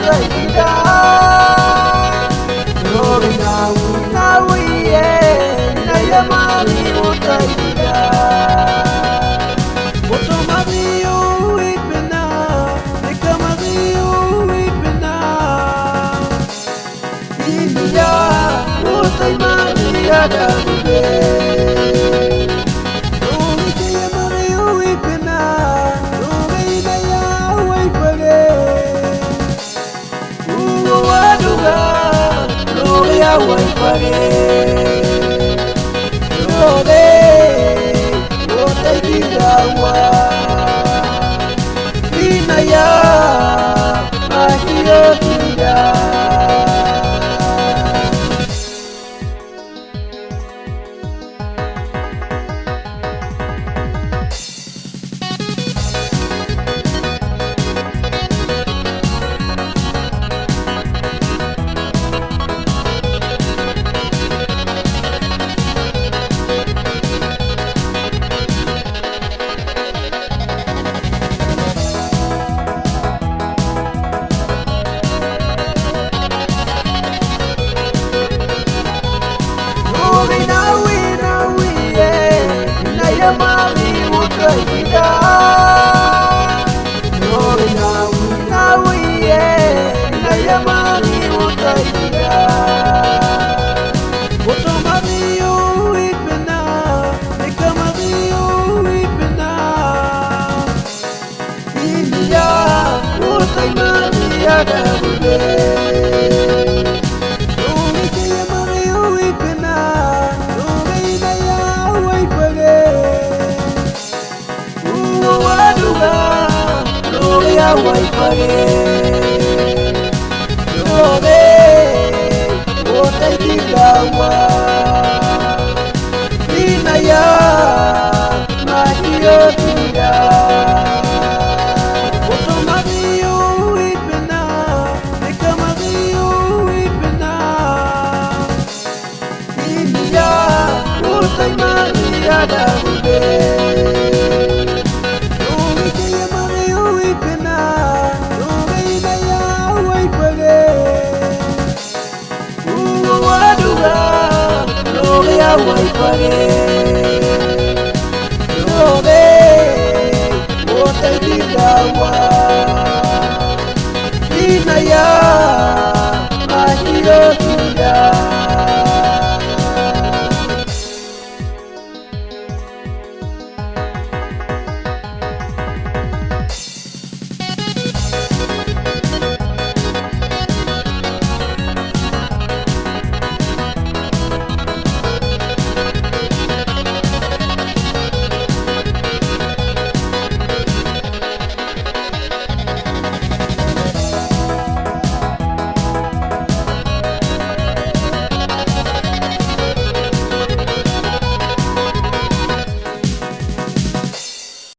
Utaida Lorina Unawiye Nayamari Utaida Otomariyo Ipena Nekamariyo Ipena India Utaimari Adamube Wai pare Lode Lode didawa Dinaya Mahio tidak Nayamari Utaida Lorina Unawiye Nayamari Utaida Otomariyo Ipena Nekamariyo Ipena India Utaimari Adamube Wai pare Lode Lode didawa Dinaya Mahio tidak Otomariyo Ipena Nekamariyo Ipena India Utaimari Adamube Wai pare Lode Lode didawa Dinaya